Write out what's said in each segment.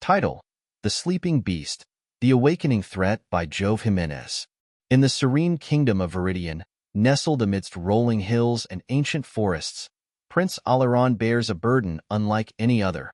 Title: The Sleeping Beast, The Awakening Threat by Jove Jimenez. In the serene kingdom of Viridian, nestled amidst rolling hills and ancient forests, Prince Oleron bears a burden unlike any other.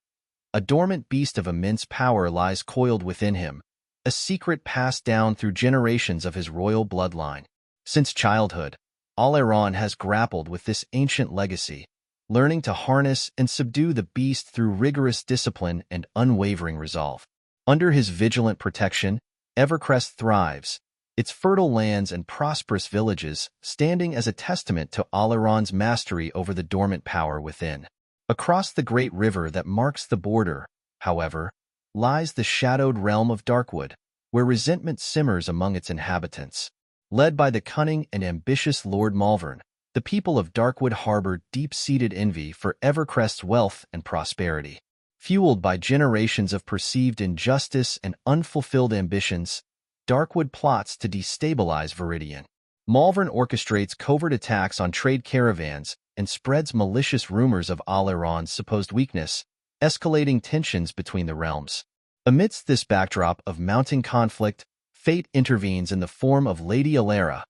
A dormant beast of immense power lies coiled within him, a secret passed down through generations of his royal bloodline. Since childhood, Oleron has grappled with this ancient legacy, learning to harness and subdue the beast through rigorous discipline and unwavering resolve. Under his vigilant protection, Evercrest thrives, its fertile lands and prosperous villages standing as a testament to Oleron's mastery over the dormant power within. Across the great river that marks the border, however, lies the shadowed realm of Darkwood, where resentment simmers among its inhabitants. Led by the cunning and ambitious Lord Malvern, the people of Darkwood harbor deep-seated envy for Evercrest's wealth and prosperity. Fueled by generations of perceived injustice and unfulfilled ambitions, Darkwood plots to destabilize Viridian. Malvern orchestrates covert attacks on trade caravans and spreads malicious rumors of Oleron's supposed weakness, escalating tensions between the realms. Amidst this backdrop of mounting conflict, fate intervenes in the form of Lady Alara,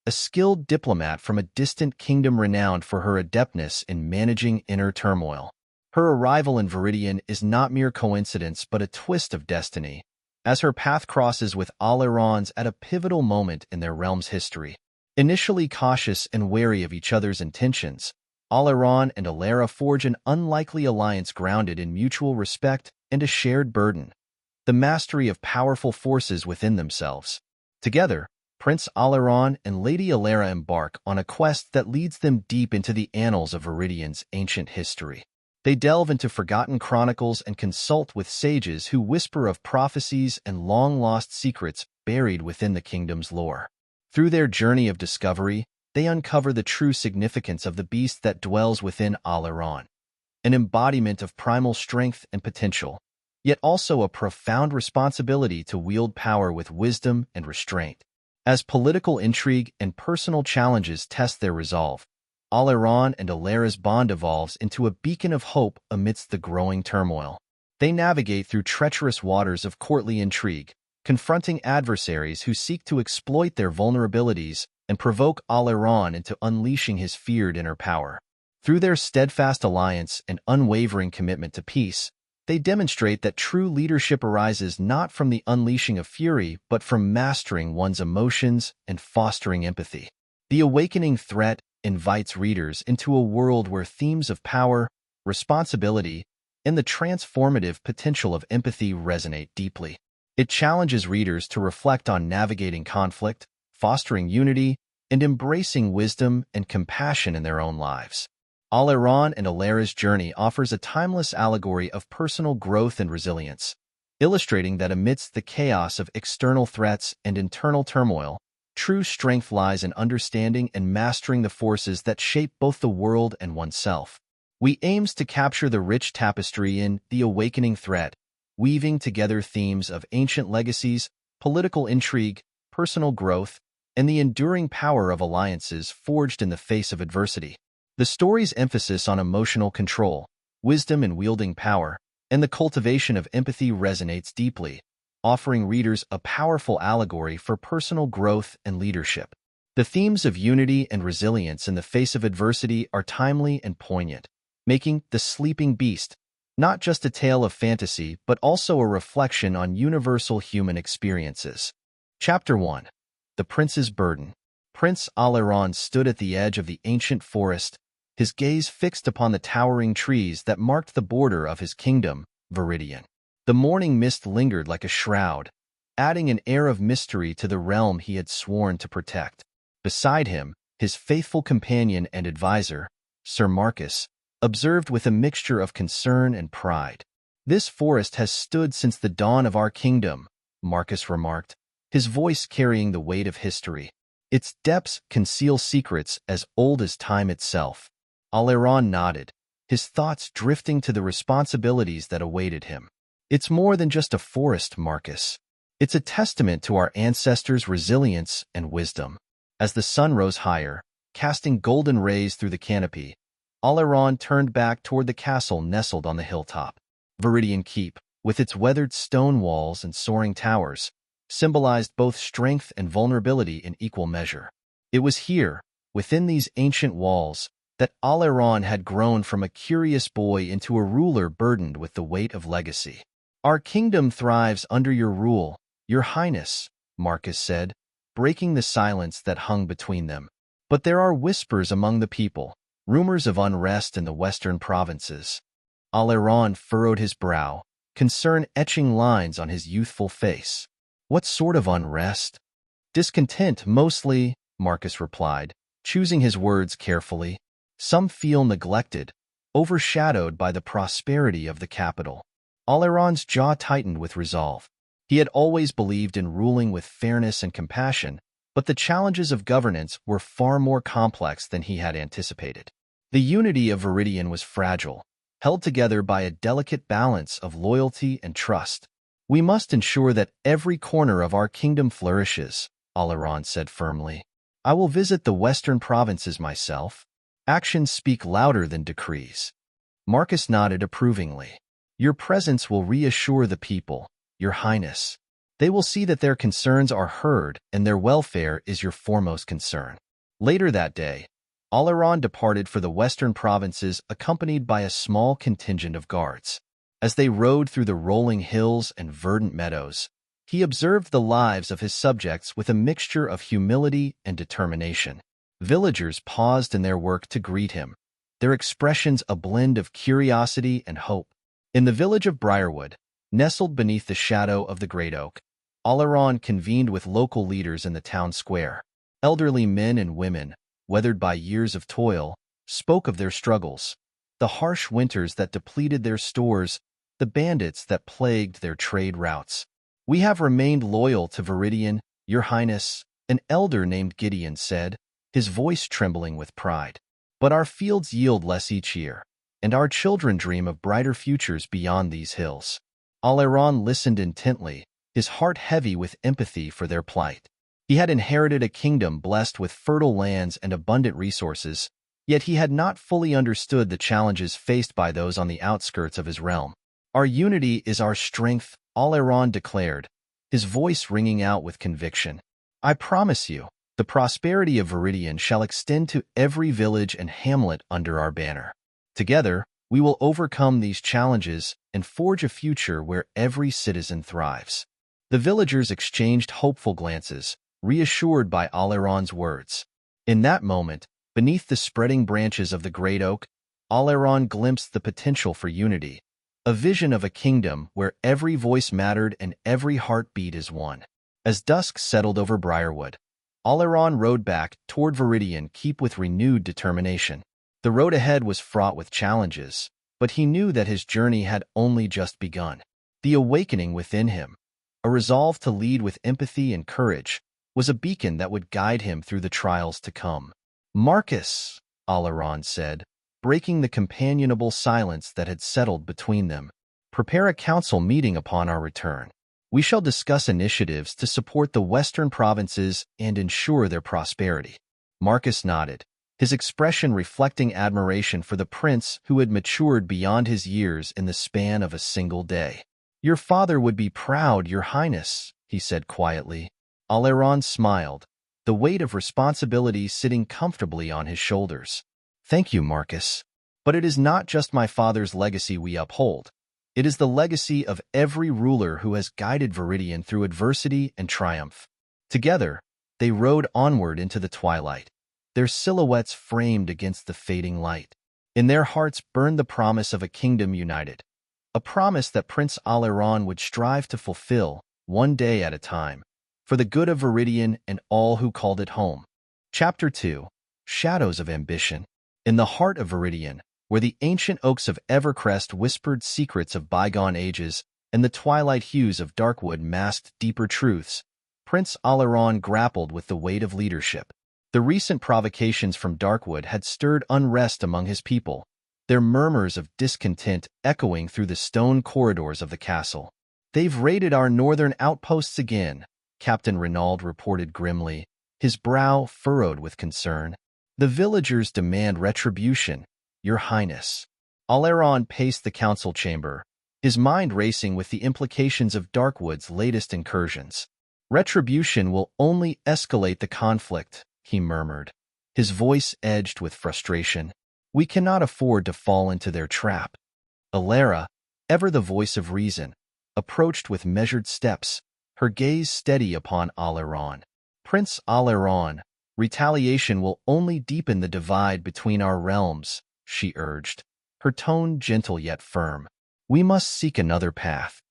a skilled diplomat from a distant kingdom renowned for her adeptness in managing inner turmoil. Her arrival in Viridian is not mere coincidence but a twist of destiny, as her path crosses with Oleron's at a pivotal moment in their realm's history. Initially cautious and wary of each other's intentions, Oleron and Alara forge an unlikely alliance grounded in mutual respect and a shared burden: the mastery of powerful forces within themselves. Together, Prince Oleron and Lady Alara embark on a quest that leads them deep into the annals of Viridian's ancient history. They delve into forgotten chronicles and consult with sages who whisper of prophecies and long-lost secrets buried within the kingdom's lore. Through their journey of discovery, they uncover the true significance of the beast that dwells within Oleron, an embodiment of primal strength and potential, yet also a profound responsibility to wield power with wisdom and restraint. As political intrigue and personal challenges test their resolve, Oleron and Alara's bond evolves into a beacon of hope amidst the growing turmoil. They navigate through treacherous waters of courtly intrigue, confronting adversaries who seek to exploit their vulnerabilities and provoke Oleron into unleashing his feared inner power. Through their steadfast alliance and unwavering commitment to peace, they demonstrate that true leadership arises not from the unleashing of fury, but from mastering one's emotions and fostering empathy. The Awakening Threat invites readers into a world where themes of power, responsibility, and the transformative potential of empathy resonate deeply. It challenges readers to reflect on navigating conflict, fostering unity, and embracing wisdom and compassion in their own lives. Oleron and Alara's journey offers a timeless allegory of personal growth and resilience, illustrating that amidst the chaos of external threats and internal turmoil, true strength lies in understanding and mastering the forces that shape both the world and oneself. We aims to capture the rich tapestry in The Awakening Threat, weaving together themes of ancient legacies, political intrigue, personal growth, and the enduring power of alliances forged in the face of adversity. The story's emphasis on emotional control, wisdom in wielding power, and the cultivation of empathy resonates deeply, offering readers a powerful allegory for personal growth and leadership. The themes of unity and resilience in the face of adversity are timely and poignant, making The Sleeping Beast not just a tale of fantasy but also a reflection on universal human experiences. Chapter 1: The Prince's Burden. Prince Oleron stood at the edge of the ancient forest, his gaze fixed upon the towering trees that marked the border of his kingdom, Viridian. The morning mist lingered like a shroud, adding an air of mystery to the realm he had sworn to protect. Beside him, his faithful companion and advisor, Sir Marcus, observed with a mixture of concern and pride. "This forest has stood since the dawn of our kingdom," Marcus remarked, his voice carrying the weight of history. "Its depths conceal secrets as old as time itself." Oleron nodded, his thoughts drifting to the responsibilities that awaited him. "It's more than just a forest, Marcus. It's a testament to our ancestors' resilience and wisdom." As the sun rose higher, casting golden rays through the canopy, Oleron turned back toward the castle nestled on the hilltop. Viridian Keep, with its weathered stone walls and soaring towers, symbolized both strength and vulnerability in equal measure. It was here, within these ancient walls, that Aleron had grown from a curious boy into a ruler burdened with the weight of legacy. "Our kingdom thrives under your rule, your highness," Marcus said, breaking the silence that hung between them. "But there are whispers among the people, rumors of unrest in the western provinces." Aleron furrowed his brow, concern etching lines on his youthful face. "What sort of unrest?" "Discontent, mostly," Marcus replied, choosing his words carefully. "Some feel neglected, overshadowed by the prosperity of the capital." Aleron's jaw tightened with resolve. He had always believed in ruling with fairness and compassion, but the challenges of governance were far more complex than he had anticipated. The unity of Viridian was fragile, held together by a delicate balance of loyalty and trust. "We must ensure that every corner of our kingdom flourishes," Aleron said firmly. "I will visit the western provinces myself. Actions speak louder than decrees." Marcus nodded approvingly. "Your presence will reassure the people, your highness. They will see that their concerns are heard and their welfare is your foremost concern." Later that day, Aleron departed for the western provinces accompanied by a small contingent of guards. As they rode through the rolling hills and verdant meadows, he observed the lives of his subjects with a mixture of humility and determination. Villagers paused in their work to greet him, their expressions a blend of curiosity and hope. In the village of Briarwood, nestled beneath the shadow of the great oak, Aleron convened with local leaders in the town square. Elderly men and women, weathered by years of toil, spoke of their struggles, the harsh winters that depleted their stores, the bandits that plagued their trade routes. "We have remained loyal to Viridian, your highness," an elder named Gideon said, his voice trembling with pride. "But our fields yield less each year, and our children dream of brighter futures beyond these hills." Aleron listened intently, his heart heavy with empathy for their plight. He had inherited a kingdom blessed with fertile lands and abundant resources, yet he had not fully understood the challenges faced by those on the outskirts of his realm. "Our unity is our strength," Aleron declared, his voice ringing out with conviction. "I promise you, the prosperity of Viridian shall extend to every village and hamlet under our banner. Together, we will overcome these challenges and forge a future where every citizen thrives." The villagers exchanged hopeful glances, reassured by Aleron's words. In that moment, beneath the spreading branches of the great oak, Aleron glimpsed the potential for unity, a vision of a kingdom where every voice mattered and every heart beat as one. As dusk settled over Briarwood, Aleron rode back toward Viridian Keep with renewed determination. The road ahead was fraught with challenges, but he knew that his journey had only just begun. The awakening within him, a resolve to lead with empathy and courage, was a beacon that would guide him through the trials to come. "Marcus," Aleron said, breaking the companionable silence that had settled between them, "prepare a council meeting upon our return. We shall discuss initiatives to support the western provinces and ensure their prosperity." Marcus nodded, his expression reflecting admiration for the prince who had matured beyond his years in the span of a single day. "Your father would be proud, your highness," he said quietly. Aleron smiled, the weight of responsibility sitting comfortably on his shoulders. "Thank you, Marcus. But it is not just my father's legacy we uphold. It is the legacy of every ruler who has guided Viridian through adversity and triumph." Together, they rode onward into the twilight, their silhouettes framed against the fading light. In their hearts burned the promise of a kingdom united, a promise that Prince Aleron would strive to fulfill, one day at a time, for the good of Viridian and all who called it home. Chapter 2. Shadows of Ambition. In the heart of Viridian, where the ancient oaks of Evercrest whispered secrets of bygone ages and the twilight hues of Darkwood masked deeper truths, Prince Aleron grappled with the weight of leadership. The recent provocations from Darkwood had stirred unrest among his people, their murmurs of discontent echoing through the stone corridors of the castle. "They've raided our northern outposts again," Captain Renaud reported grimly, his brow furrowed with concern. "The villagers demand retribution, your highness." Aleron paced the council chamber, his mind racing with the implications of Darkwood's latest incursions. "Retribution will only escalate the conflict," he murmured, his voice edged with frustration. "We cannot afford to fall into their trap." Alara, ever the voice of reason, approached with measured steps, her gaze steady upon Alaron. "Prince Alaron, retaliation will only deepen the divide between our realms," she urged, her tone gentle yet firm. "We must seek another path."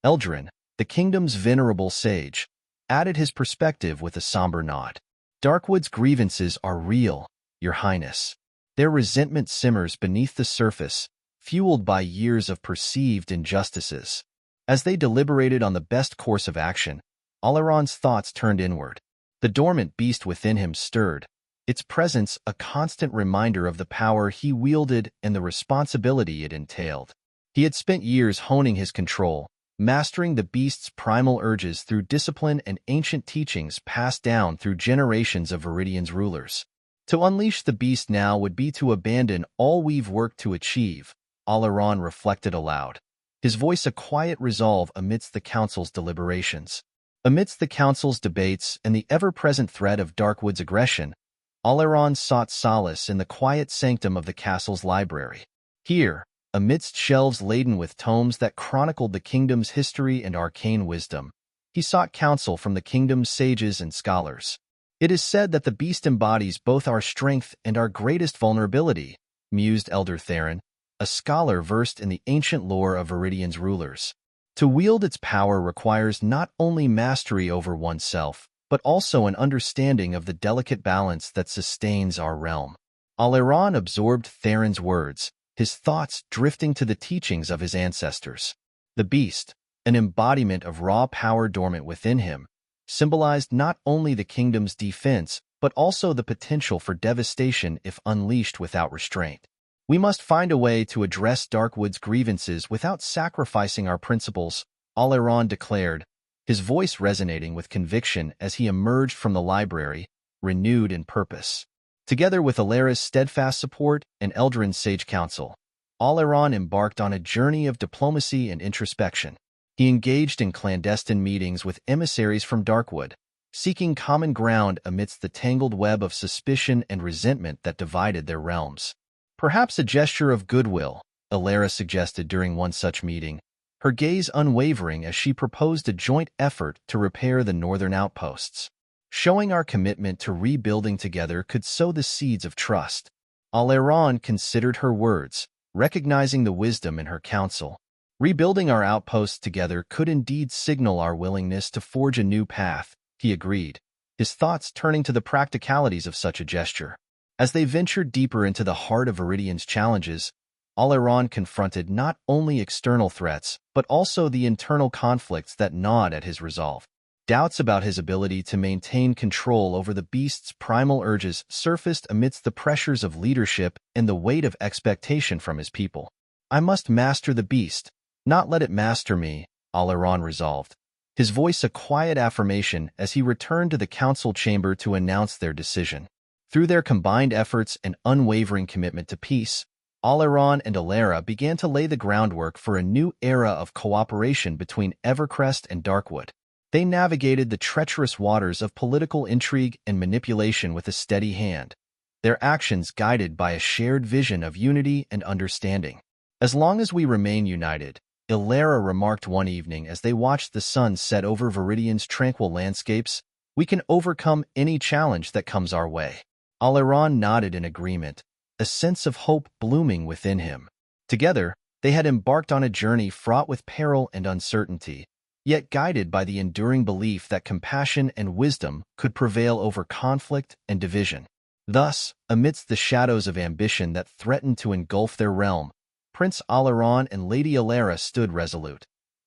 Eldrin, the kingdom's venerable sage, added his perspective with a somber nod. "Darkwood's grievances are real, Your Highness. Their resentment simmers beneath the surface, fueled by years of perceived injustices." As they deliberated on the best course of action, Alaron's thoughts turned inward. The dormant beast within him stirred, its presence a constant reminder of the power he wielded and the responsibility it entailed. He had spent years honing his control, mastering the beast's primal urges through discipline and ancient teachings passed down through generations of Viridian's rulers. To unleash the beast now would be to abandon all we've worked to achieve, Alaron reflected aloud, his voice a quiet resolve amidst the council's deliberations. Amidst the council's debates and the ever-present threat of Darkwood's aggression, Alaron sought solace in the quiet sanctum of the castle's library. Here, amidst shelves laden with tomes that chronicled the kingdom's history and arcane wisdom, he sought counsel from the kingdom's sages and scholars. "It is said that the beast embodies both our strength and our greatest vulnerability," mused Elder Theron, a scholar versed in the ancient lore of Viridian's rulers. "To wield its power requires not only mastery over oneself, but also an understanding of the delicate balance that sustains our realm." Alaron absorbed Theron's words, his thoughts drifting to the teachings of his ancestors. The beast, an embodiment of raw power dormant within him, symbolized not only the kingdom's defense, but also the potential for devastation if unleashed without restraint. "We must find a way to address Darkwood's grievances without sacrificing our principles," Alaron declared, his voice resonating with conviction as he emerged from the library, renewed in purpose. Together with Alara's steadfast support and Eldrin's sage counsel, Alaron embarked on a journey of diplomacy and introspection. He engaged in clandestine meetings with emissaries from Darkwood, seeking common ground amidst the tangled web of suspicion and resentment that divided their realms. "Perhaps a gesture of goodwill," Alara suggested during one such meeting, her gaze unwavering as she proposed a joint effort to repair the northern outposts. "Showing our commitment to rebuilding together could sow the seeds of trust." Alaron considered her words, recognizing the wisdom in her counsel. "Rebuilding our outposts together could indeed signal our willingness to forge a new path," he agreed, his thoughts turning to the practicalities of such a gesture. As they ventured deeper into the heart of Viridian's challenges, Alaron confronted not only external threats, but also the internal conflicts that gnawed at his resolve. Doubts about his ability to maintain control over the beast's primal urges surfaced amidst the pressures of leadership and the weight of expectation from his people. "I must master the beast, not let it master me," Alaron resolved, his voice a quiet affirmation as he returned to the council chamber to announce their decision. Through their combined efforts and unwavering commitment to peace, Alaron and Alara began to lay the groundwork for a new era of cooperation between Evercrest and Darkwood. They navigated the treacherous waters of political intrigue and manipulation with a steady hand, their actions guided by a shared vision of unity and understanding. "As long as we remain united," Alara remarked one evening as they watched the sun set over Viridian's tranquil landscapes, "we can overcome any challenge that comes our way." Alaron nodded in agreement, a sense of hope blooming within him. Together, they had embarked on a journey fraught with peril and uncertainty, yet guided by the enduring belief that compassion and wisdom could prevail over conflict and division. Thus, amidst the shadows of ambition that threatened to engulf their realm, Prince Alaron and Lady Alara stood resolute,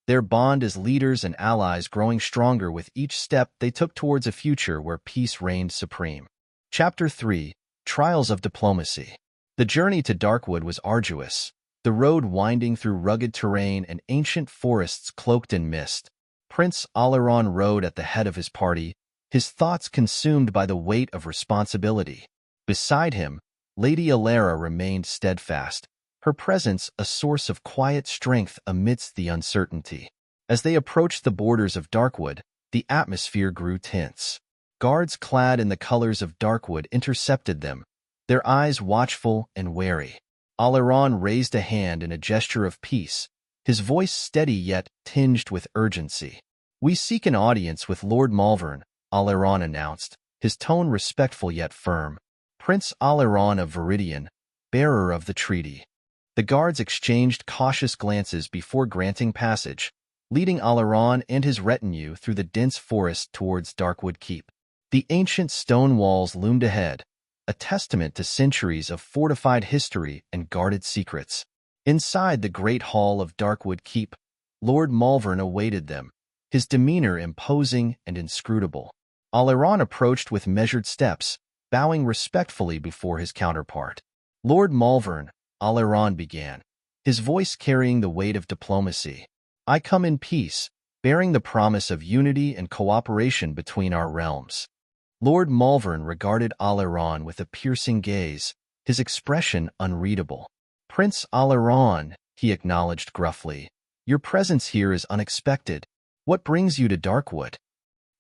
their bond as leaders and allies growing stronger with each step they took towards a future where peace reigned supreme. Chapter 3: Trials of Diplomacy. The journey to Darkwood was arduous, the road winding through rugged terrain and ancient forests cloaked in mist. Prince Alaron rode at the head of his party, his thoughts consumed by the weight of responsibility. Beside him, Lady Alara remained steadfast, her presence a source of quiet strength amidst the uncertainty. As they approached the borders of Darkwood, the atmosphere grew tense. Guards clad in the colors of Darkwood intercepted them, their eyes watchful and wary. Aleron raised a hand in a gesture of peace, his voice steady yet tinged with urgency. "We seek an audience with Lord Malvern," Aleron announced, his tone respectful yet firm. "Prince Aleron of Viridian, bearer of the treaty." The guards exchanged cautious glances before granting passage, leading Aleron and his retinue through the dense forest towards Darkwood Keep. The ancient stone walls loomed ahead, a testament to centuries of fortified history and guarded secrets. Inside the great hall of Darkwood Keep, Lord Malvern awaited them, his demeanor imposing and inscrutable. Aleron approached with measured steps, bowing respectfully before his counterpart. "Lord Malvern," Aleron began, his voice carrying the weight of diplomacy, "I come in peace, bearing the promise of unity and cooperation between our realms." Lord Malvern regarded Aleron with a piercing gaze, his expression unreadable. "Prince Aleron," he acknowledged gruffly, "your presence here is unexpected. What brings you to Darkwood?"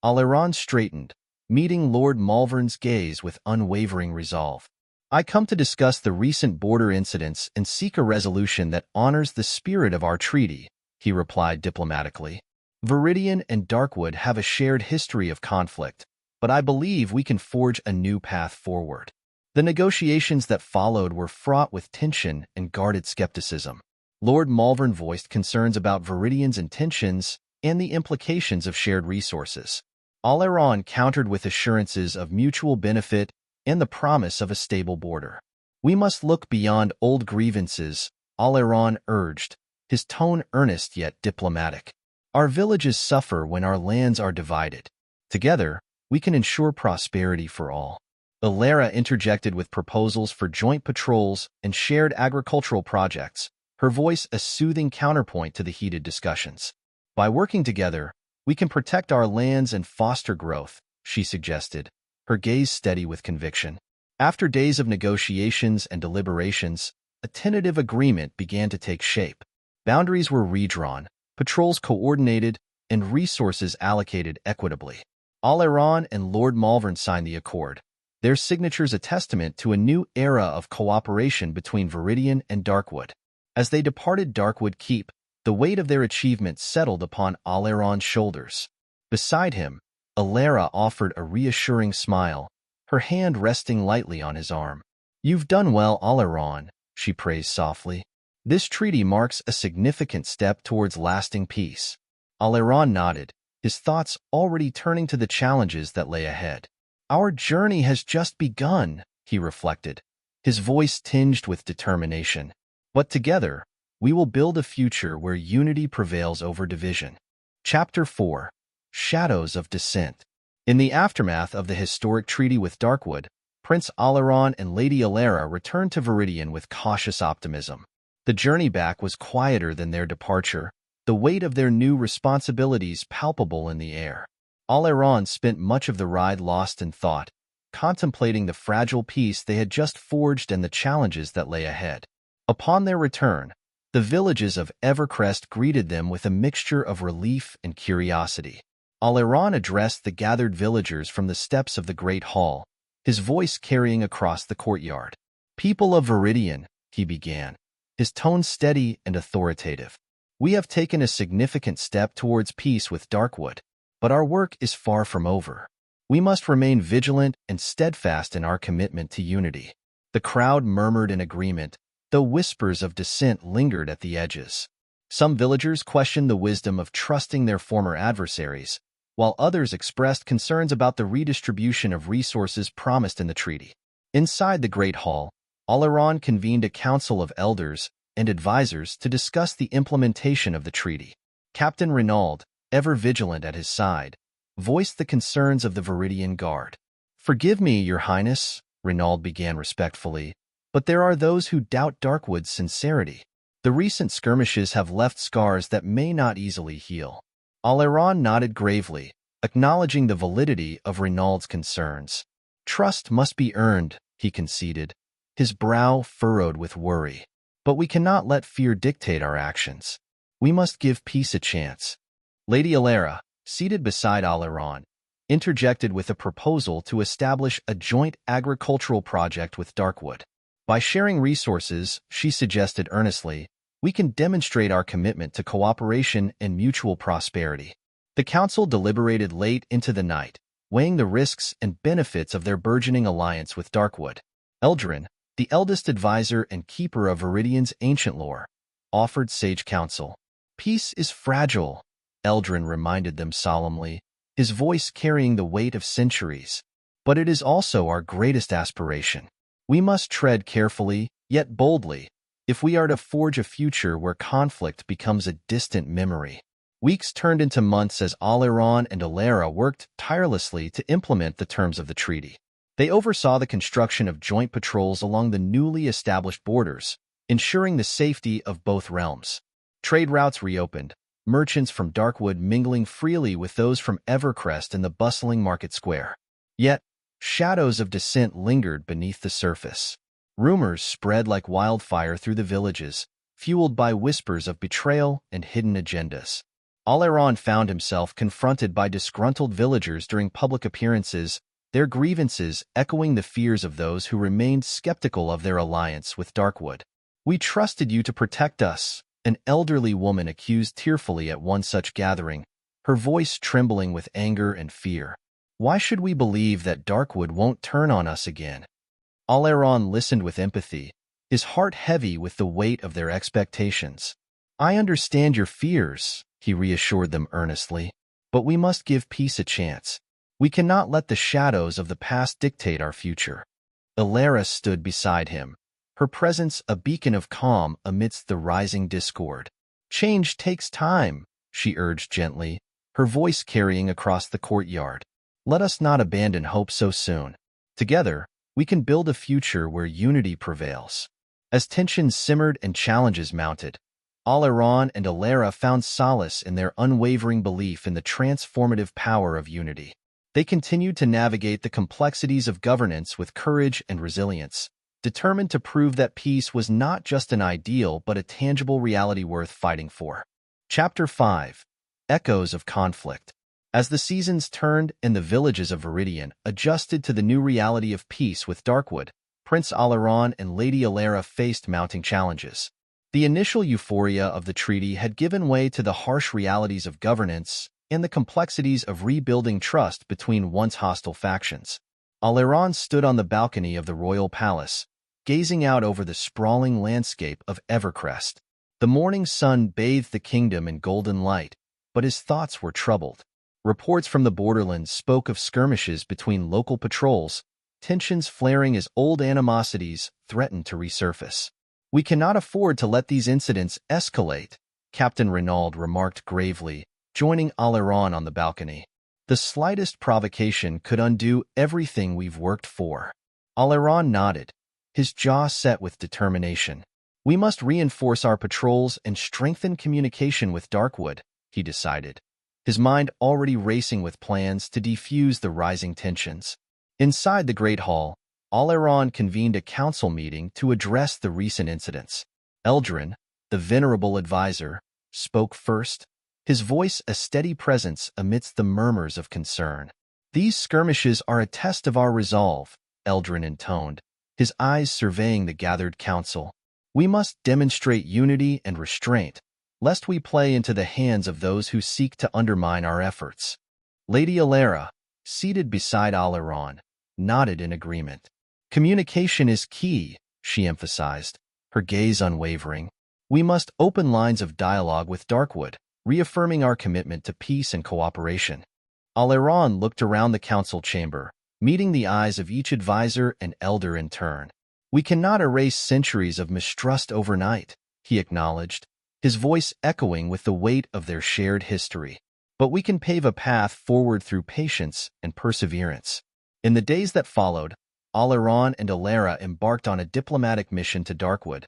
Aleron straightened, meeting Lord Malvern's gaze with unwavering resolve. "I come to discuss the recent border incidents and seek a resolution that honors the spirit of our treaty," he replied diplomatically. "Viridian and Darkwood have a shared history of conflict, but I believe we can forge a new path forward." The negotiations that followed were fraught with tension and guarded skepticism. Lord Malvern voiced concerns about Viridian's intentions and the implications of shared resources. Aleron countered with assurances of mutual benefit and the promise of a stable border. "We must look beyond old grievances," Aleron urged, his tone earnest yet diplomatic. "Our villages suffer when our lands are divided. Together, we can ensure prosperity for all." Alara interjected with proposals for joint patrols and shared agricultural projects, her voice a soothing counterpoint to the heated discussions. "By working together, we can protect our lands and foster growth," she suggested, her gaze steady with conviction. After days of negotiations and deliberations, a tentative agreement began to take shape. Boundaries were redrawn, patrols coordinated, and resources allocated equitably. Aleron and Lord Malvern signed the accord, their signatures a testament to a new era of cooperation between Viridian and Darkwood. As they departed Darkwood Keep, the weight of their achievements settled upon Aleron's shoulders. Beside him, Alara offered a reassuring smile, her hand resting lightly on his arm. "You've done well, Aleron," she praised softly. "This treaty marks a significant step towards lasting peace." Aleron nodded, his thoughts already turning to the challenges that lay ahead. "Our journey has just begun," he reflected, his voice tinged with determination. "But together, we will build a future where unity prevails over division." Chapter 4. Shadows of Dissent. In the aftermath of the historic treaty with Darkwood, Prince Aleron and Lady Alara returned to Viridian with cautious optimism. The journey back was quieter than their departure, the weight of their new responsibilities palpable in the air. Aleron spent much of the ride lost in thought, contemplating the fragile peace they had just forged and the challenges that lay ahead. Upon their return, the villages of Evercrest greeted them with a mixture of relief and curiosity. Aleron addressed the gathered villagers from the steps of the Great Hall, his voice carrying across the courtyard. "People of Viridian," he began, his tone steady and authoritative. "We have taken a significant step towards peace with Darkwood, but our work is far from over. We must remain vigilant and steadfast in our commitment to unity." The crowd murmured in agreement, though whispers of dissent lingered at the edges. Some villagers questioned the wisdom of trusting their former adversaries, while others expressed concerns about the redistribution of resources promised in the treaty. Inside the Great Hall, Aleron convened a council of elders and advisors to discuss the implementation of the treaty. Captain Renaud, ever vigilant at his side, voiced the concerns of the Viridian Guard. "Forgive me, Your Highness," Renaud began respectfully, "but there are those who doubt Darkwood's sincerity. The recent skirmishes have left scars that may not easily heal." Aleron nodded gravely, acknowledging the validity of Renaud's concerns. "Trust must be earned," he conceded, his brow furrowed with worry. But we cannot let fear dictate our actions. We must give peace a chance. Lady Alara, seated beside Oleron, interjected with a proposal to establish a joint agricultural project with Darkwood. By sharing resources, she suggested earnestly, we can demonstrate our commitment to cooperation and mutual prosperity. The council deliberated late into the night, weighing the risks and benefits of their burgeoning alliance with Darkwood. Eldrin, the eldest advisor and keeper of Viridian's ancient lore, offered sage counsel. Peace is fragile, Eldrin reminded them solemnly, his voice carrying the weight of centuries. But it is also our greatest aspiration. We must tread carefully, yet boldly, if we are to forge a future where conflict becomes a distant memory. Weeks turned into months as Oleron and Alara worked tirelessly to implement the terms of the treaty. They oversaw the construction of joint patrols along the newly established borders, ensuring the safety of both realms. Trade routes reopened, merchants from Darkwood mingling freely with those from Evercrest in the bustling market square. Yet, shadows of dissent lingered beneath the surface. Rumors spread like wildfire through the villages, fueled by whispers of betrayal and hidden agendas. Oleron found himself confronted by disgruntled villagers during public appearances, their grievances echoing the fears of those who remained skeptical of their alliance with Darkwood. "We trusted you to protect us," an elderly woman accused tearfully at one such gathering, her voice trembling with anger and fear. "Why should we believe that Darkwood won't turn on us again?" Oleron listened with empathy, his heart heavy with the weight of their expectations. "I understand your fears," he reassured them earnestly, "but we must give peace a chance. We cannot let the shadows of the past dictate our future." Alara stood beside him, her presence a beacon of calm amidst the rising discord. "Change takes time," she urged gently, her voice carrying across the courtyard. "Let us not abandon hope so soon. Together, we can build a future where unity prevails." As tensions simmered and challenges mounted, Oleron and Alara found solace in their unwavering belief in the transformative power of unity. They continued to navigate the complexities of governance with courage and resilience, determined to prove that peace was not just an ideal but a tangible reality worth fighting for. Chapter 5. Echoes of Conflict. As the seasons turned and the villages of Viridian adjusted to the new reality of peace with Darkwood, Prince Oleron and Lady Alara faced mounting challenges. The initial euphoria of the treaty had given way to the harsh realities of governance and the complexities of rebuilding trust between once hostile factions. Oleron stood on the balcony of the royal palace, gazing out over the sprawling landscape of Evercrest. The morning sun bathed the kingdom in golden light, but his thoughts were troubled. Reports from the borderlands spoke of skirmishes between local patrols, tensions flaring as old animosities threatened to resurface. "We cannot afford to let these incidents escalate," Captain Renaud remarked gravely, joining Oleron on the balcony. "The slightest provocation could undo everything we've worked for." Oleron nodded, his jaw set with determination. "We must reinforce our patrols and strengthen communication with Darkwood," he decided, his mind already racing with plans to defuse the rising tensions. Inside the Great Hall, Oleron convened a council meeting to address the recent incidents. Eldrin, the venerable advisor, spoke first, his voice a steady presence amidst the murmurs of concern. "These skirmishes are a test of our resolve," Eldrin intoned, his eyes surveying the gathered council. "We must demonstrate unity and restraint, lest we play into the hands of those who seek to undermine our efforts." Lady Alara, seated beside Oleron, nodded in agreement. "Communication is key," she emphasized, her gaze unwavering. "We must open lines of dialogue with Darkwood, reaffirming our commitment to peace and cooperation." Oleron looked around the council chamber, meeting the eyes of each advisor and elder in turn. "We cannot erase centuries of mistrust overnight," he acknowledged, his voice echoing with the weight of their shared history. "But we can pave a path forward through patience and perseverance." In the days that followed, Oleron and Alara embarked on a diplomatic mission to Darkwood,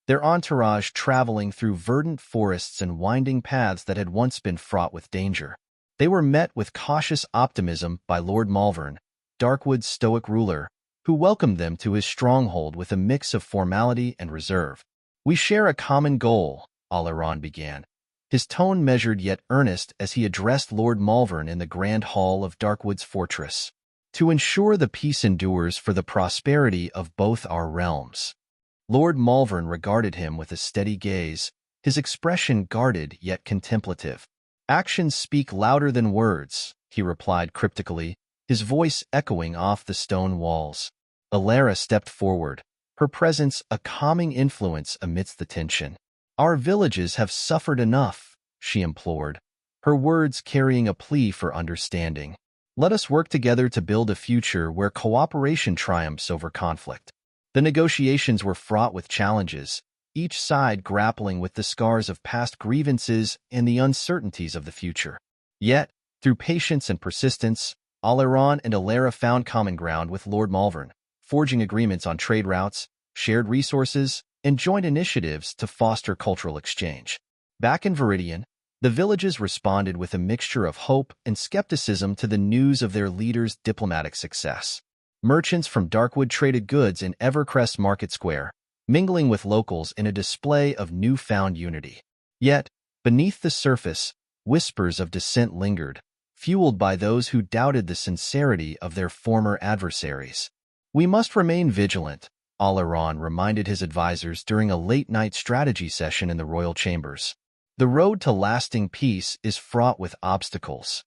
their entourage traveling through verdant forests and winding paths that had once been fraught with danger. They were met with cautious optimism by Lord Malvern, Darkwood's stoic ruler, who welcomed them to his stronghold with a mix of formality and reserve. We share a common goal, Oleron began, his tone measured yet earnest as he addressed Lord Malvern in the grand hall of Darkwood's fortress. To ensure the peace endures for the prosperity of both our realms. Lord Malvern regarded him with a steady gaze, his expression guarded yet contemplative. Actions speak louder than words, he replied cryptically, his voice echoing off the stone walls. Alara stepped forward, her presence a calming influence amidst the tension. Our villages have suffered enough, she implored, her words carrying a plea for understanding. Let us work together to build a future where cooperation triumphs over conflict. The negotiations were fraught with challenges, each side grappling with the scars of past grievances and the uncertainties of the future. Yet, through patience and persistence, Oleron and Alara found common ground with Lord Malvern, forging agreements on trade routes, shared resources, and joint initiatives to foster cultural exchange. Back in Viridian, the villages responded with a mixture of hope and skepticism to the news of their leader's diplomatic success. Merchants from Darkwood traded goods in Evercrest Market Square, mingling with locals in a display of newfound unity. Yet, beneath the surface, whispers of dissent lingered, fueled by those who doubted the sincerity of their former adversaries. We must remain vigilant, Oleron reminded his advisors during a late-night strategy session in the royal chambers. The road to lasting peace is fraught with obstacles.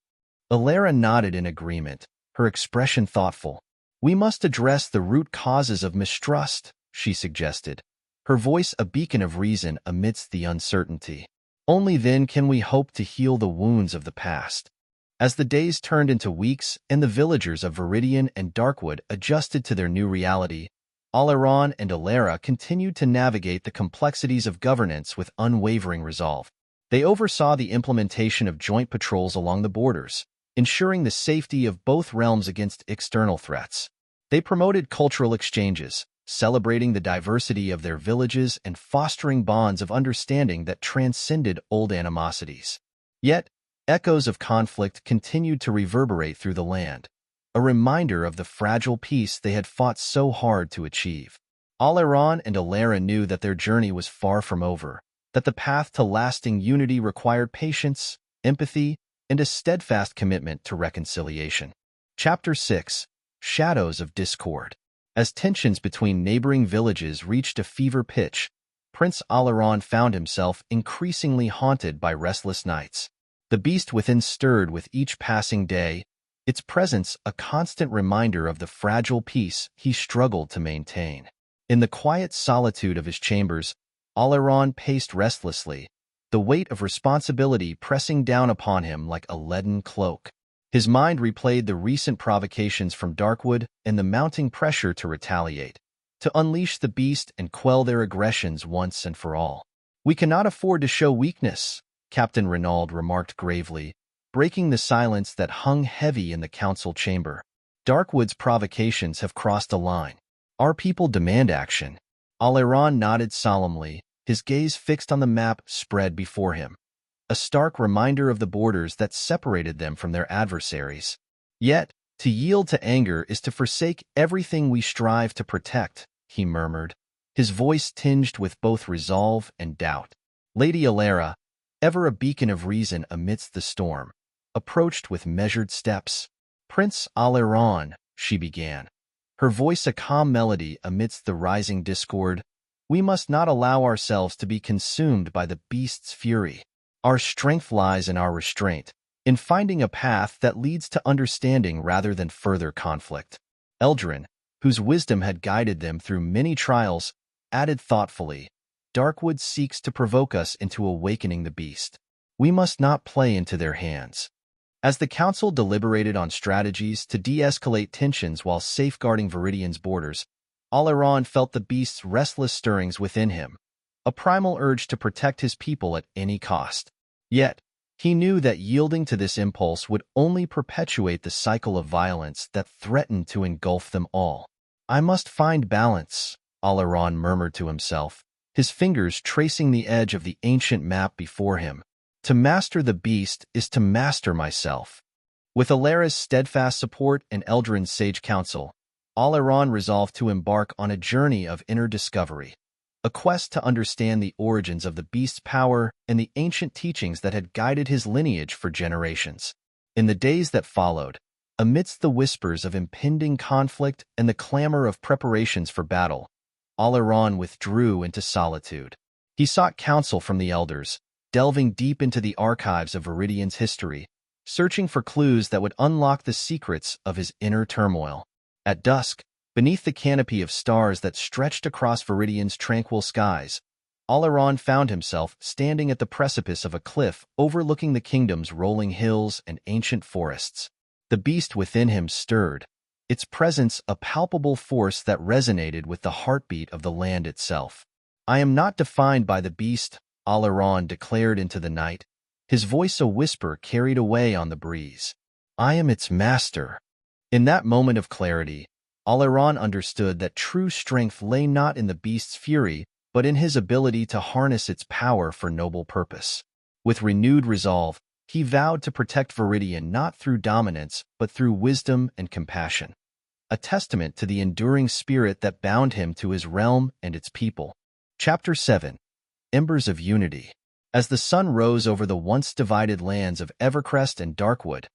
Alara nodded in agreement, her expression thoughtful. We must address the root causes of mistrust, she suggested, her voice a beacon of reason amidst the uncertainty. Only then can we hope to heal the wounds of the past. As the days turned into weeks and the villagers of Viridian and Darkwood adjusted to their new reality, Oleron and Alara continued to navigate the complexities of governance with unwavering resolve. They oversaw the implementation of joint patrols along the borders, ensuring the safety of both realms against external threats. They promoted cultural exchanges, celebrating the diversity of their villages and fostering bonds of understanding that transcended old animosities. Yet, echoes of conflict continued to reverberate through the land, a reminder of the fragile peace they had fought so hard to achieve. Oleron and Alara knew that their journey was far from over, that the path to lasting unity required patience, empathy, and a steadfast commitment to reconciliation. Chapter 6: Shadows of Discord. As tensions between neighboring villages reached a fever pitch, Prince Oleron found himself increasingly haunted by restless nights. The beast within stirred with each passing day, its presence a constant reminder of the fragile peace he struggled to maintain. In the quiet solitude of his chambers, Oleron paced restlessly, the weight of responsibility pressing down upon him like a leaden cloak. His mind replayed the recent provocations from Darkwood and the mounting pressure to retaliate, to unleash the beast and quell their aggressions once and for all. "We cannot afford to show weakness," Captain Renaud remarked gravely, breaking the silence that hung heavy in the council chamber. "Darkwood's provocations have crossed a line. Our people demand action." Oleron nodded solemnly, his gaze fixed on the map spread before him, a stark reminder of the borders that separated them from their adversaries. "Yet, to yield to anger is to forsake everything we strive to protect," he murmured, his voice tinged with both resolve and doubt. Lady Alara, ever a beacon of reason amidst the storm, approached with measured steps. "Prince Oleron," she began, her voice a calm melody amidst the rising discord, "we must not allow ourselves to be consumed by the beast's fury. Our strength lies in our restraint, in finding a path that leads to understanding rather than further conflict." Eldrin, whose wisdom had guided them through many trials, added thoughtfully, "Darkwood seeks to provoke us into awakening the beast. We must not play into their hands." As the council deliberated on strategies to de-escalate tensions while safeguarding Viridian's borders, Oleron felt the beast's restless stirrings within him, a primal urge to protect his people at any cost. Yet, he knew that yielding to this impulse would only perpetuate the cycle of violence that threatened to engulf them all. "I must find balance," Oleron murmured to himself, his fingers tracing the edge of the ancient map before him. "To master the beast is to master myself." With Alara's steadfast support and Eldrin's sage counsel, Oleron resolved to embark on a journey of inner discovery, a quest to understand the origins of the beast's power and the ancient teachings that had guided his lineage for generations. In the days that followed, amidst the whispers of impending conflict and the clamor of preparations for battle, Oleron withdrew into solitude. He sought counsel from the elders, delving deep into the archives of Viridian's history, searching for clues that would unlock the secrets of his inner turmoil. At dusk, beneath the canopy of stars that stretched across Viridian's tranquil skies, Oleron found himself standing at the precipice of a cliff overlooking the kingdom's rolling hills and ancient forests. The beast within him stirred, its presence a palpable force that resonated with the heartbeat of the land itself. "I am not defined by the beast," Oleron declared into the night, his voice a whisper carried away on the breeze. "I am its master." In that moment of clarity, Oleron understood that true strength lay not in the beast's fury, but in his ability to harness its power for noble purpose. With renewed resolve, he vowed to protect Viridian not through dominance, but through wisdom and compassion, a testament to the enduring spirit that bound him to his realm and its people. Chapter 7. Embers of Unity. As the sun rose over the once divided lands of Evercrest and Darkwood,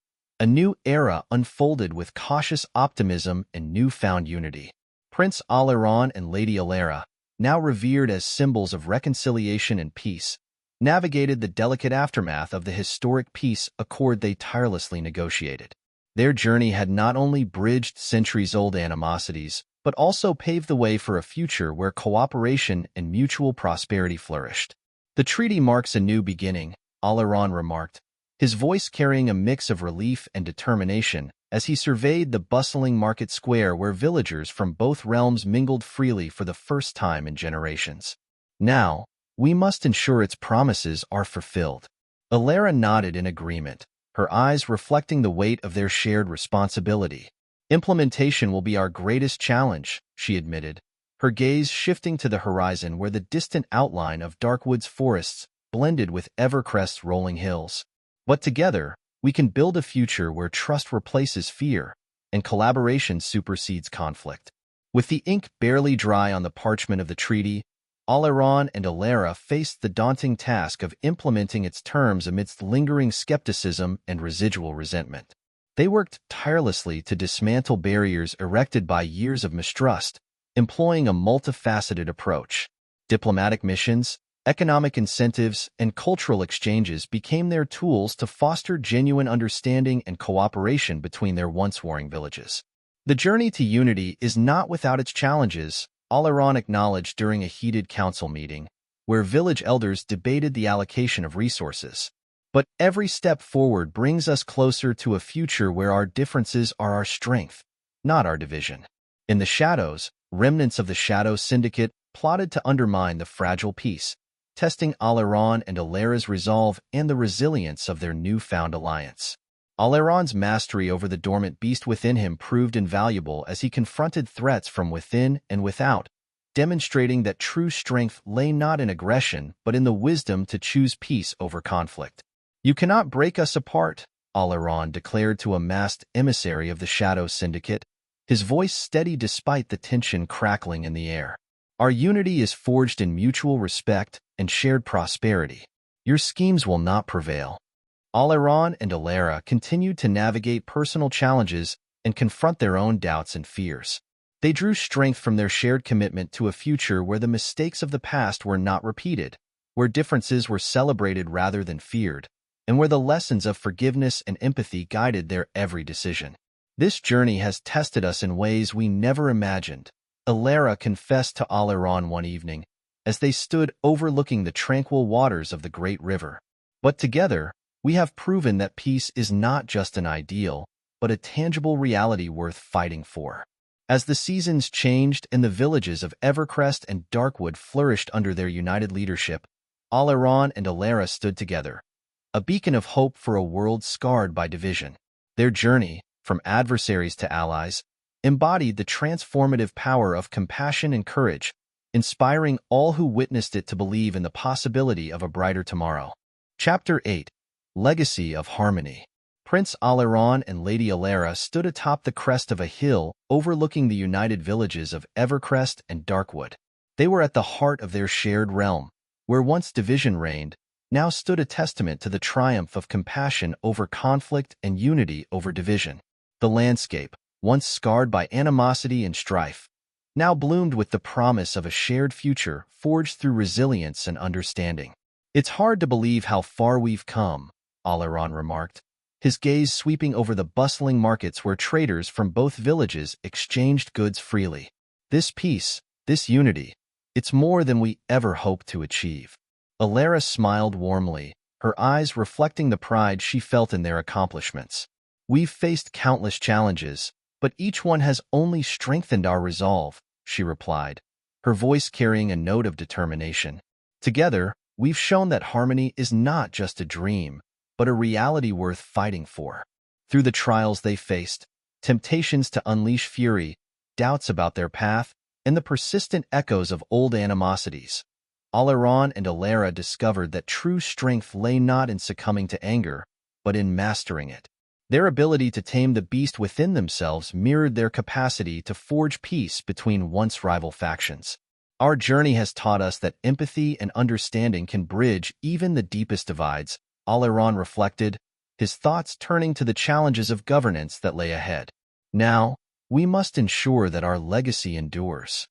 a new era unfolded with cautious optimism and newfound unity. Prince Oleron and Lady Alara, now revered as symbols of reconciliation and peace, navigated the delicate aftermath of the historic peace accord they tirelessly negotiated. Their journey had not only bridged centuries-old animosities, but also paved the way for a future where cooperation and mutual prosperity flourished. "The treaty marks a new beginning," Oleron remarked, his voice carrying a mix of relief and determination as he surveyed the bustling market square where villagers from both realms mingled freely for the first time in generations. "Now, we must ensure its promises are fulfilled." Alara nodded in agreement, her eyes reflecting the weight of their shared responsibility. "Implementation will be our greatest challenge," she admitted, her gaze shifting to the horizon where the distant outline of Darkwood's forests blended with Evercrest's rolling hills. "But together, we can build a future where trust replaces fear and collaboration supersedes conflict." With the ink barely dry on the parchment of the treaty, Oleron and Alara faced the daunting task of implementing its terms amidst lingering skepticism and residual resentment. They worked tirelessly to dismantle barriers erected by years of mistrust, employing a multifaceted approach. Diplomatic missions, economic incentives, and cultural exchanges became their tools to foster genuine understanding and cooperation between their once warring villages. "The journey to unity is not without its challenges," Oleron acknowledged during a heated council meeting, where village elders debated the allocation of resources. "But every step forward brings us closer to a future where our differences are our strength, not our division." In the shadows, remnants of the Shadow Syndicate plotted to undermine the fragile peace, testing Oleron and Alara's resolve and the resilience of their newfound alliance. Oleron's mastery over the dormant beast within him proved invaluable as he confronted threats from within and without, demonstrating that true strength lay not in aggression but in the wisdom to choose peace over conflict. "You cannot break us apart," Oleron declared to a masked emissary of the Shadow Syndicate, his voice steady despite the tension crackling in the air. "Our unity is forged in mutual respect and shared prosperity. Your schemes will not prevail." Oleron and Alara continued to navigate personal challenges and confront their own doubts and fears. They drew strength from their shared commitment to a future where the mistakes of the past were not repeated, where differences were celebrated rather than feared, and where the lessons of forgiveness and empathy guided their every decision. "This journey has tested us in ways we never imagined," Alara confessed to Oleron one evening, as they stood overlooking the tranquil waters of the great river. "But together, we have proven that peace is not just an ideal, but a tangible reality worth fighting for." As the seasons changed and the villages of Evercrest and Darkwood flourished under their united leadership, Oleron and Alara stood together, a beacon of hope for a world scarred by division. Their journey, from adversaries to allies, embodied the transformative power of compassion and courage, inspiring all who witnessed it to believe in the possibility of a brighter tomorrow. Chapter 8. Legacy of Harmony. Prince Oleron and Lady Alara stood atop the crest of a hill overlooking the united villages of Evercrest and Darkwood. They were at the heart of their shared realm, where once division reigned, now stood a testament to the triumph of compassion over conflict and unity over division. The landscape, once scarred by animosity and strife, now bloomed with the promise of a shared future forged through resilience and understanding. "It's hard to believe how far we've come," Oleron remarked, his gaze sweeping over the bustling markets where traders from both villages exchanged goods freely. "This peace, this unity, it's more than we ever hoped to achieve." Alara smiled warmly, her eyes reflecting the pride she felt in their accomplishments. "We've faced countless challenges, but each one has only strengthened our resolve," she replied, her voice carrying a note of determination. "Together, we've shown that harmony is not just a dream, but a reality worth fighting for." Through the trials they faced, temptations to unleash fury, doubts about their path, and the persistent echoes of old animosities, Oleron and Alara discovered that true strength lay not in succumbing to anger, but in mastering it. Their ability to tame the beast within themselves mirrored their capacity to forge peace between once rival factions. "Our journey has taught us that empathy and understanding can bridge even the deepest divides," Oleron reflected, his thoughts turning to the challenges of governance that lay ahead. "Now, we must ensure that our legacy endures."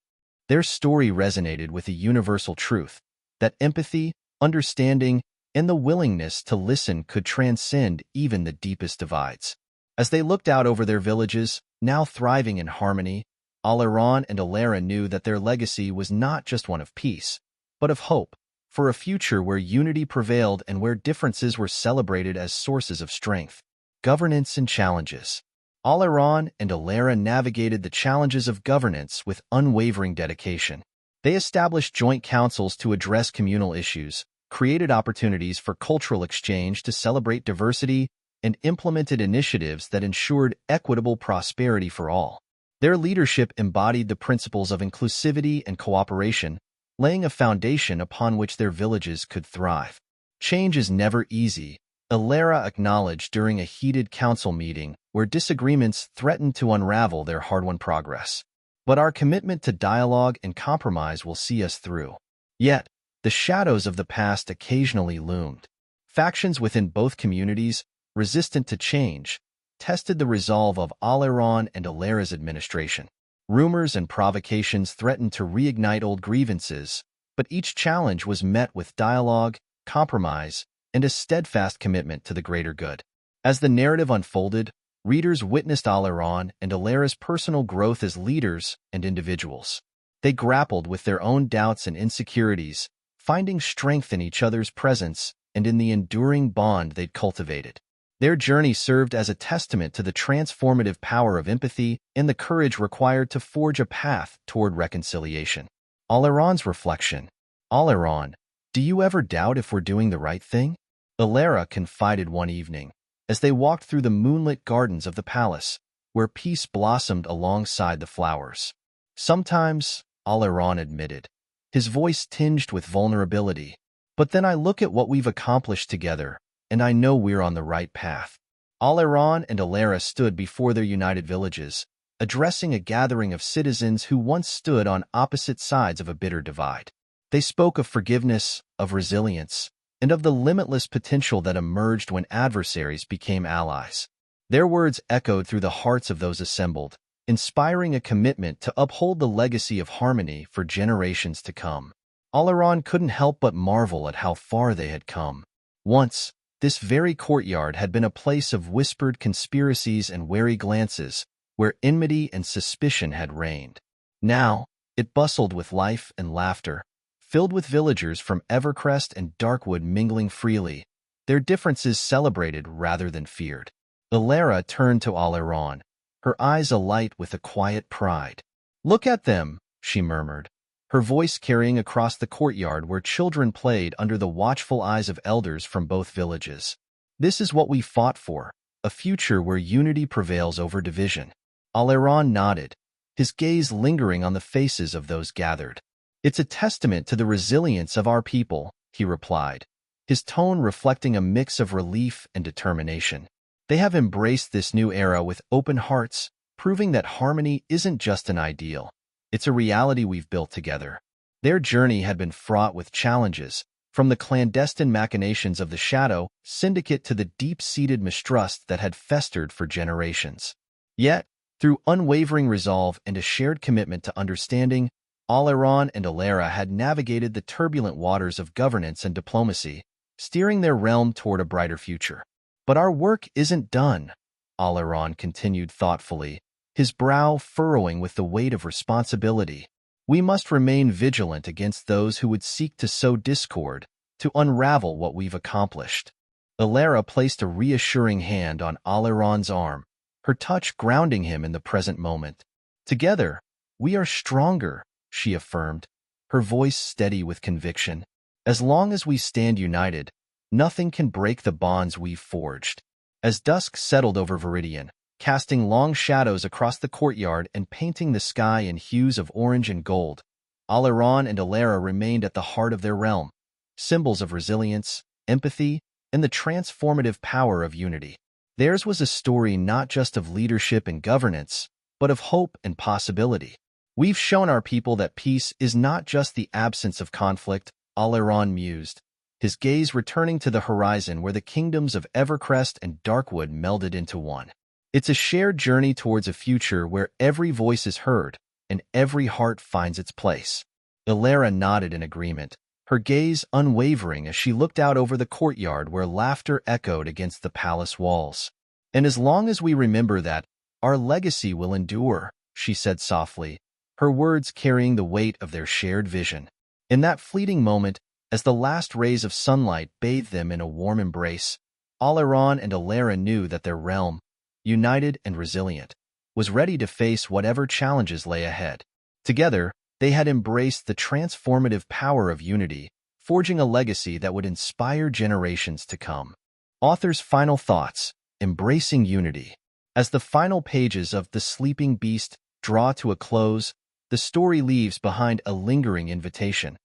Their story resonated with a universal truth, that empathy, understanding, and the willingness to listen could transcend even the deepest divides. As they looked out over their villages, now thriving in harmony, Oleron and Alara knew that their legacy was not just one of peace, but of hope, for a future where unity prevailed and where differences were celebrated as sources of strength. Governance and challenges. Oleron and Alara navigated the challenges of governance with unwavering dedication. They established joint councils to address communal issues, created opportunities for cultural exchange to celebrate diversity, and implemented initiatives that ensured equitable prosperity for all. Their leadership embodied the principles of inclusivity and cooperation, laying a foundation upon which their villages could thrive. "Change is never easy," Alara acknowledged during a heated council meeting where disagreements threatened to unravel their hard-won progress. "But our commitment to dialogue and compromise will see us through." Yet, the shadows of the past occasionally loomed. Factions within both communities, resistant to change, tested the resolve of Oleron and Alara's administration. Rumors and provocations threatened to reignite old grievances, but each challenge was met with dialogue, compromise, and a steadfast commitment to the greater good. As the narrative unfolded, readers witnessed Oleron and Alara's personal growth as leaders and individuals. They grappled with their own doubts and insecurities, finding strength in each other's presence and in the enduring bond they'd cultivated. Their journey served as a testament to the transformative power of empathy and the courage required to forge a path toward reconciliation. Oleron's reflection. "Oleron, do you ever doubt if we're doing the right thing?" Alara confided one evening, as they walked through the moonlit gardens of the palace, where peace blossomed alongside the flowers. "Sometimes," Oleron admitted, his voice tinged with vulnerability, "but then I look at what we've accomplished together, and I know we're on the right path." Oleron and Alara stood before their united villages, addressing a gathering of citizens who once stood on opposite sides of a bitter divide. They spoke of forgiveness, of resilience, and of the limitless potential that emerged when adversaries became allies. Their words echoed through the hearts of those assembled, inspiring a commitment to uphold the legacy of harmony for generations to come. Oleron couldn't help but marvel at how far they had come. Once, this very courtyard had been a place of whispered conspiracies and wary glances, where enmity and suspicion had reigned. Now, it bustled with life and laughter, filled with villagers from Evercrest and Darkwood mingling freely, their differences celebrated rather than feared. Alara turned to Oleron, her eyes alight with a quiet pride. "Look at them," she murmured, her voice carrying across the courtyard where children played under the watchful eyes of elders from both villages. "This is what we fought for, a future where unity prevails over division." Oleron nodded, his gaze lingering on the faces of those gathered. "It's a testament to the resilience of our people," he replied, his tone reflecting a mix of relief and determination. "They have embraced this new era with open hearts, proving that harmony isn't just an ideal. It's a reality we've built together." Their journey had been fraught with challenges, from the clandestine machinations of the Shadow Syndicate to the deep-seated mistrust that had festered for generations. Yet, through unwavering resolve and a shared commitment to understanding, Oleron and Alara had navigated the turbulent waters of governance and diplomacy, steering their realm toward a brighter future. But our work isn't done, Oleron continued thoughtfully, his brow furrowing with the weight of responsibility. We must remain vigilant against those who would seek to sow discord, to unravel what we've accomplished. Alara placed a reassuring hand on Oleron's arm, her touch grounding him in the present moment. Together, we are stronger, she affirmed, her voice steady with conviction. As long as we stand united, nothing can break the bonds we've forged. As dusk settled over Viridian, casting long shadows across the courtyard and painting the sky in hues of orange and gold, Oleron and Alara remained at the heart of their realm, symbols of resilience, empathy, and the transformative power of unity. Theirs was a story not just of leadership and governance, but of hope and possibility. We've shown our people that peace is not just the absence of conflict, Oleron mused, his gaze returning to the horizon where the kingdoms of Evercrest and Darkwood melded into one. It's a shared journey towards a future where every voice is heard and every heart finds its place. Alara nodded in agreement, her gaze unwavering as she looked out over the courtyard where laughter echoed against the palace walls. And as long as we remember that, our legacy will endure, she said softly, her words carrying the weight of their shared vision. In that fleeting moment, as the last rays of sunlight bathed them in a warm embrace, Oleron and Alara knew that their realm, united and resilient, was ready to face whatever challenges lay ahead. Together, they had embraced the transformative power of unity, forging a legacy that would inspire generations to come. Author's final thoughts, embracing unity. As the final pages of The Sleeping Beast draw to a close, the story leaves behind a lingering invitation,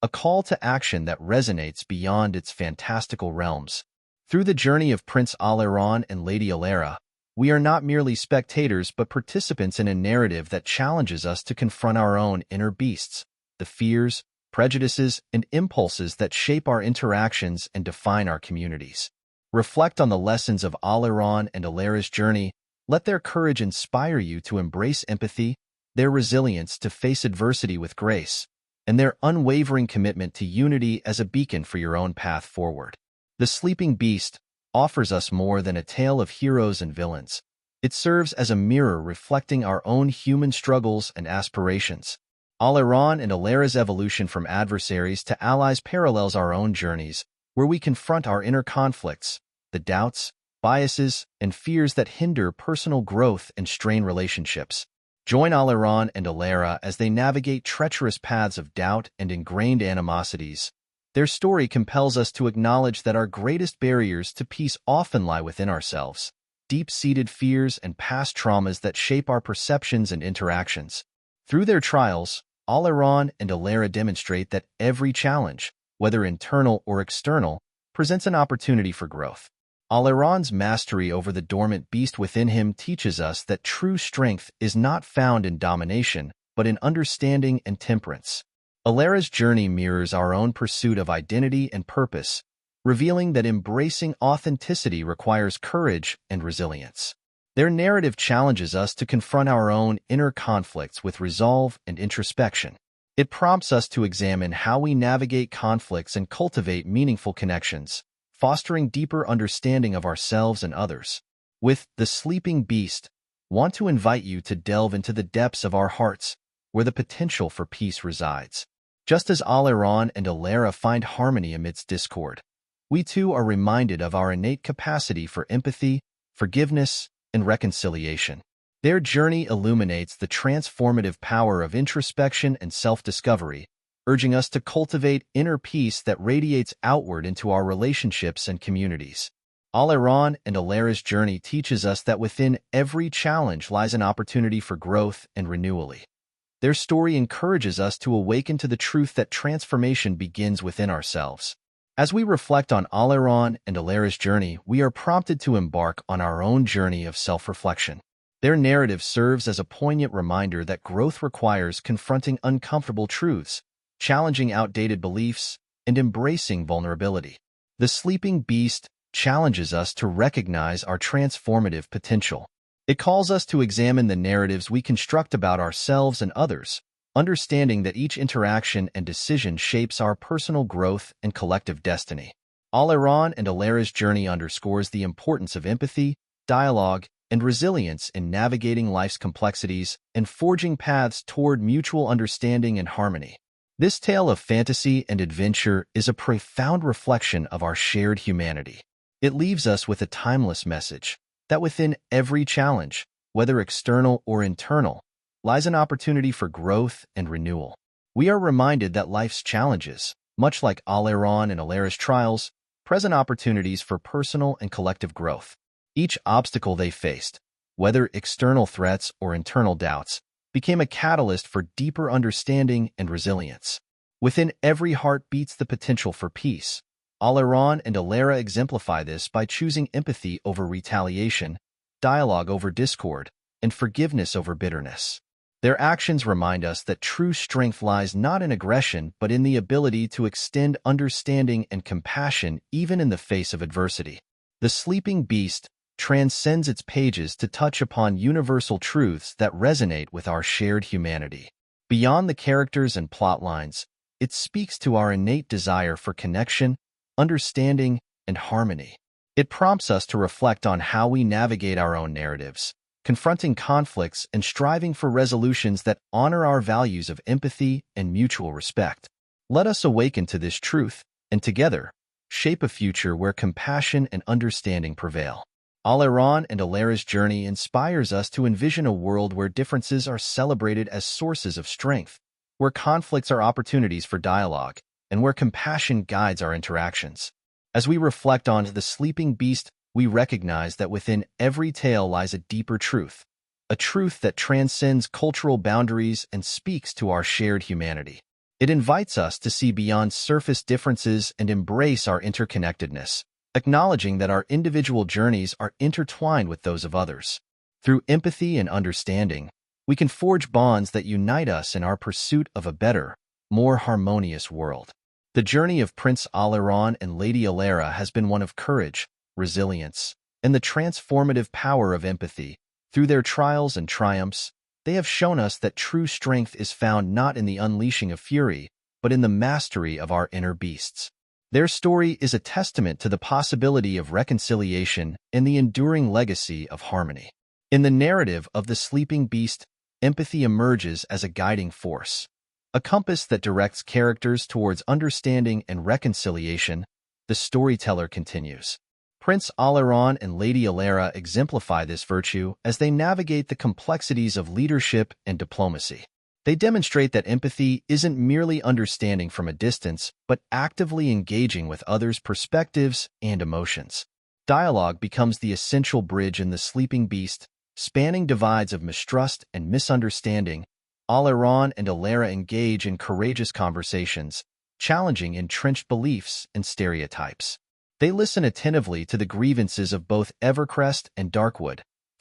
a call to action that resonates beyond its fantastical realms. Through the journey of Prince Oleron and Lady Alara, we are not merely spectators but participants in a narrative that challenges us to confront our own inner beasts, the fears, prejudices, and impulses that shape our interactions and define our communities. Reflect on the lessons of Oleron and Alara's journey. Let their courage inspire you to embrace empathy, their resilience to face adversity with grace, and their unwavering commitment to unity as a beacon for your own path forward. The Sleeping Beast offers us more than a tale of heroes and villains. It serves as a mirror reflecting our own human struggles and aspirations. Oleron and Alara's evolution from adversaries to allies parallels our own journeys, where we confront our inner conflicts, the doubts, biases, and fears that hinder personal growth and strain relationships. Join Oleron and Alara as they navigate treacherous paths of doubt and ingrained animosities. Their story compels us to acknowledge that our greatest barriers to peace often lie within ourselves, deep-seated fears and past traumas that shape our perceptions and interactions. Through their trials, Oleron and Alara demonstrate that every challenge, whether internal or external, presents an opportunity for growth. Oleron's mastery over the dormant beast within him teaches us that true strength is not found in domination, but in understanding and temperance. Alara's journey mirrors our own pursuit of identity and purpose, revealing that embracing authenticity requires courage and resilience. Their narrative challenges us to confront our own inner conflicts with resolve and introspection. It prompts us to examine how we navigate conflicts and cultivate meaningful connections, fostering deeper understanding of ourselves and others. With The Sleeping Beast, want to invite you to delve into the depths of our hearts, where the potential for peace resides. Just as Oleron and Alara find harmony amidst discord, we too are reminded of our innate capacity for empathy, forgiveness, and reconciliation. Their journey illuminates the transformative power of introspection and self-discovery, urging us to cultivate inner peace that radiates outward into our relationships and communities. Oleron and Alara's journey teaches us that within every challenge lies an opportunity for growth and renewal. Their story encourages us to awaken to the truth that transformation begins within ourselves. As we reflect on Oleron and Alara's journey, we are prompted to embark on our own journey of self-reflection. Their narrative serves as a poignant reminder that growth requires confronting uncomfortable truths, challenging outdated beliefs, and embracing vulnerability. The Sleeping Beast challenges us to recognize our transformative potential. It calls us to examine the narratives we construct about ourselves and others, understanding that each interaction and decision shapes our personal growth and collective destiny. Aliran and Alera's journey underscores the importance of empathy, dialogue, and resilience in navigating life's complexities and forging paths toward mutual understanding and harmony. This tale of fantasy and adventure is a profound reflection of our shared humanity. It leaves us with a timeless message that within every challenge, whether external or internal, lies an opportunity for growth and renewal. We are reminded that life's challenges, much like Aliran and Alera's trials, present opportunities for personal and collective growth. Each obstacle they faced, whether external threats or internal doubts, became a catalyst for deeper understanding and resilience. Within every heart beats the potential for peace. Aliran and Alera exemplify this by choosing empathy over retaliation, dialogue over discord, and forgiveness over bitterness. Their actions remind us that true strength lies not in aggression but in the ability to extend understanding and compassion even in the face of adversity. The Sleeping Beast transcends its pages to touch upon universal truths that resonate with our shared humanity. Beyond the characters and plot lines, it speaks to our innate desire for connection, understanding, and harmony. It prompts us to reflect on how we navigate our own narratives, confronting conflicts and striving for resolutions that honor our values of empathy and mutual respect. Let us awaken to this truth, and together, shape a future where compassion and understanding prevail. Aliran and Alera's journey inspires us to envision a world where differences are celebrated as sources of strength, where conflicts are opportunities for dialogue, and where compassion guides our interactions. As we reflect on the Sleeping Beast, we recognize that within every tale lies a deeper truth, a truth that transcends cultural boundaries and speaks to our shared humanity. It invites us to see beyond surface differences and embrace our interconnectedness, acknowledging that our individual journeys are intertwined with those of others. Through empathy and understanding, we can forge bonds that unite us in our pursuit of a better, more harmonious world. The journey of Prince Aliran and Lady Alera has been one of courage, resilience, and the transformative power of empathy. Through their trials and triumphs, they have shown us that true strength is found not in the unleashing of fury, but in the mastery of our inner beasts. Their story is a testament to the possibility of reconciliation and the enduring legacy of harmony. In the narrative of the Sleeping Beast, empathy emerges as a guiding force, a compass that directs characters towards understanding and reconciliation. The storyteller continues. Prince Aliran and Lady Alera exemplify this virtue as they navigate the complexities of leadership and diplomacy. They demonstrate that empathy isn't merely understanding from a distance, but actively engaging with others' perspectives and emotions. Dialogue becomes the essential bridge in the Sleeping Beast, spanning divides of mistrust and misunderstanding. Aliran and Alera engage in courageous conversations, challenging entrenched beliefs and stereotypes. They listen attentively to the grievances of both Evercrest and Darkwood,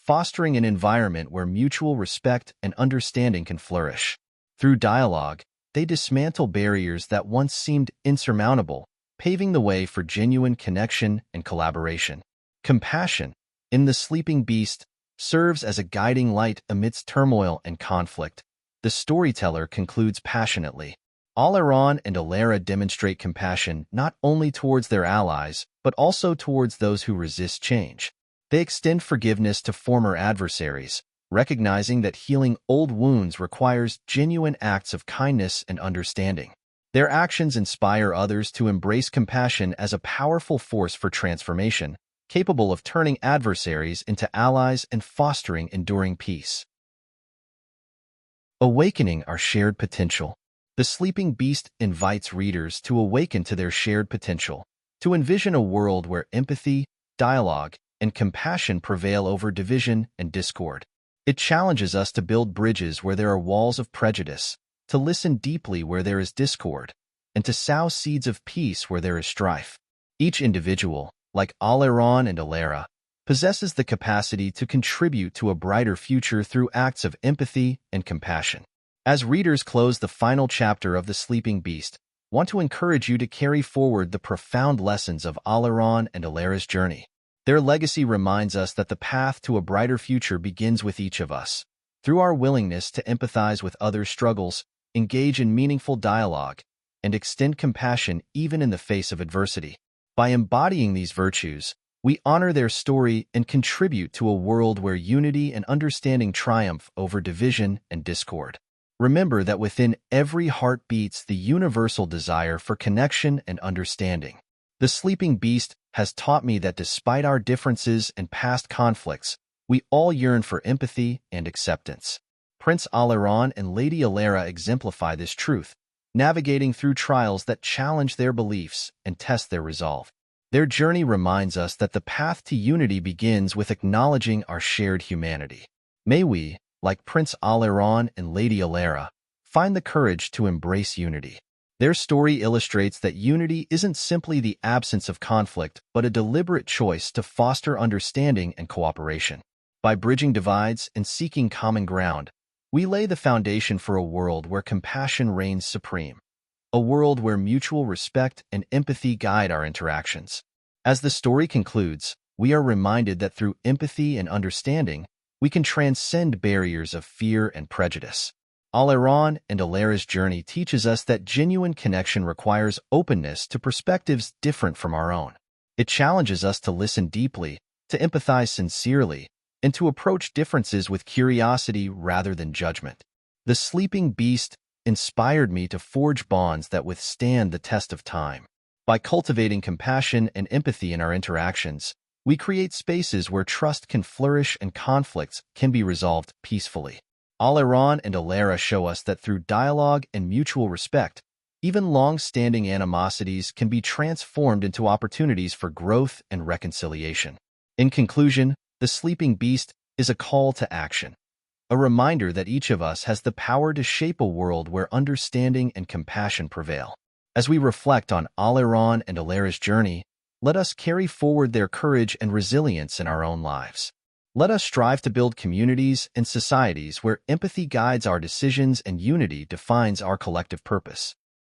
fostering an environment where mutual respect and understanding can flourish. Through dialogue, they dismantle barriers that once seemed insurmountable, paving the way for genuine connection and collaboration. Compassion, in the Sleeping Beast, serves as a guiding light amidst turmoil and conflict. The storyteller concludes passionately. Aliran and Alera demonstrate compassion not only towards their allies, but also towards those who resist change. They extend forgiveness to former adversaries, recognizing that healing old wounds requires genuine acts of kindness and understanding. Their actions inspire others to embrace compassion as a powerful force for transformation, capable of turning adversaries into allies and fostering enduring peace. Awakening our shared potential. The Sleeping Beast invites readers to awaken to their shared potential, to envision a world where empathy, dialogue, and compassion prevail over division and discord. It challenges us to build bridges where there are walls of prejudice, to listen deeply where there is discord, and to sow seeds of peace where there is strife. Each individual, like Aliran and Alera, possesses the capacity to contribute to a brighter future through acts of empathy and compassion. As readers close the final chapter of The Sleeping Beast, want to encourage you to carry forward the profound lessons of Alaron and Alera's journey. Their legacy reminds us that the path to a brighter future begins with each of us. Through our willingness to empathize with others' struggles, engage in meaningful dialogue, and extend compassion even in the face of adversity. By embodying these virtues, we honor their story and contribute to a world where unity and understanding triumph over division and discord. Remember that within every heart beats the universal desire for connection and understanding. The Sleeping Beast has taught me that despite our differences and past conflicts, we all yearn for empathy and acceptance. Prince Alaron and Lady Alera exemplify this truth, navigating through trials that challenge their beliefs and test their resolve. Their journey reminds us that the path to unity begins with acknowledging our shared humanity. May we, like Prince Alaron and Lady Alera, find the courage to embrace unity. Their story illustrates that unity isn't simply the absence of conflict, but a deliberate choice to foster understanding and cooperation. By bridging divides and seeking common ground, we lay the foundation for a world where compassion reigns supreme, a world where mutual respect and empathy guide our interactions. As the story concludes, we are reminded that through empathy and understanding, we can transcend barriers of fear and prejudice. Alaron and Alera's journey teaches us that genuine connection requires openness to perspectives different from our own. It challenges us to listen deeply, to empathize sincerely, and to approach differences with curiosity rather than judgment. The Sleeping Beast inspired me to forge bonds that withstand the test of time. By cultivating compassion and empathy in our interactions, we create spaces where trust can flourish and conflicts can be resolved peacefully. Alaron and Alera show us that through dialogue and mutual respect, even long-standing animosities can be transformed into opportunities for growth and reconciliation. In conclusion, The Sleeping Beast is a call to action, a reminder that each of us has the power to shape a world where understanding and compassion prevail. As we reflect on Alaron and Alera's journey, let us carry forward their courage and resilience in our own lives. Let us strive to build communities and societies where empathy guides our decisions and unity defines our collective purpose.